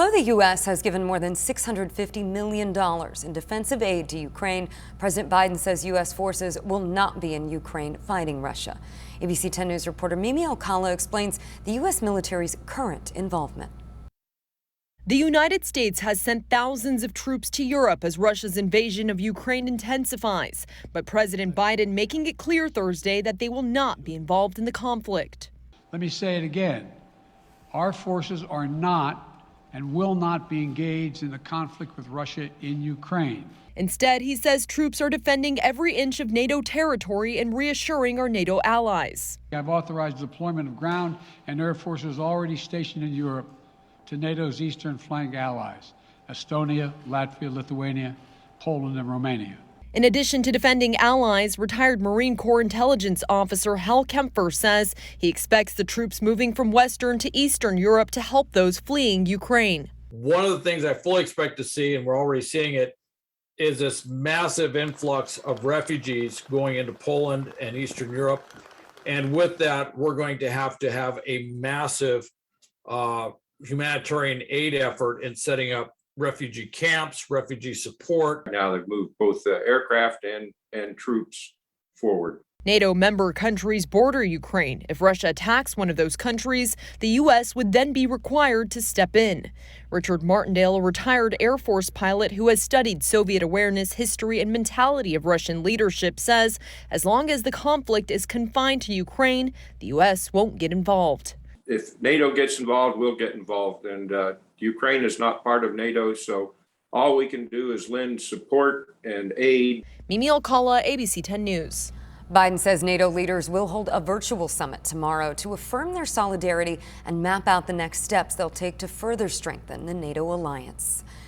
Although the U.S. has given more than $650 million in defensive aid to Ukraine, President Biden says U.S. forces will not be in Ukraine fighting Russia. ABC 10 News reporter Mimi Alcala explains the U.S. military's current involvement. The United States has sent thousands of troops to Europe as Russia's invasion of Ukraine intensifies. But President Biden making it clear Thursday that they will not be involved in the conflict. Let me say it again. Our forces are not and will not be engaged in the conflict with Russia in Ukraine. Instead, he says troops are defending every inch of NATO territory and reassuring our NATO allies. I've authorized deployment of ground and air forces already stationed in Europe to NATO's eastern flank allies, Estonia, Latvia, Lithuania, Poland, and Romania. In addition to defending allies, retired Marine Corps intelligence officer Hal Kempfer says he expects the troops moving from Western to Eastern Europe to help those fleeing Ukraine. One of the things I fully expect to see, and we're already seeing it, is this massive influx of refugees going into Poland and Eastern Europe. And with that, we're going to have a massive humanitarian aid effort in setting up refugee camps, refugee support. Now they've moved both the aircraft and troops forward. NATO member countries border Ukraine. If Russia attacks one of those countries, the U.S. would then be required to step in. Richard Martindale, a retired Air Force pilot who has studied Soviet awareness, history, and mentality of Russian leadership, says as long as the conflict is confined to Ukraine, the U.S. won't get involved. If NATO gets involved, we'll get involved. And Ukraine is not part of NATO, so all we can do is lend support and aid. Mimi Alcala, ABC 10 News. Biden says NATO leaders will hold a virtual summit tomorrow to affirm their solidarity and map out the next steps they'll take to further strengthen the NATO alliance.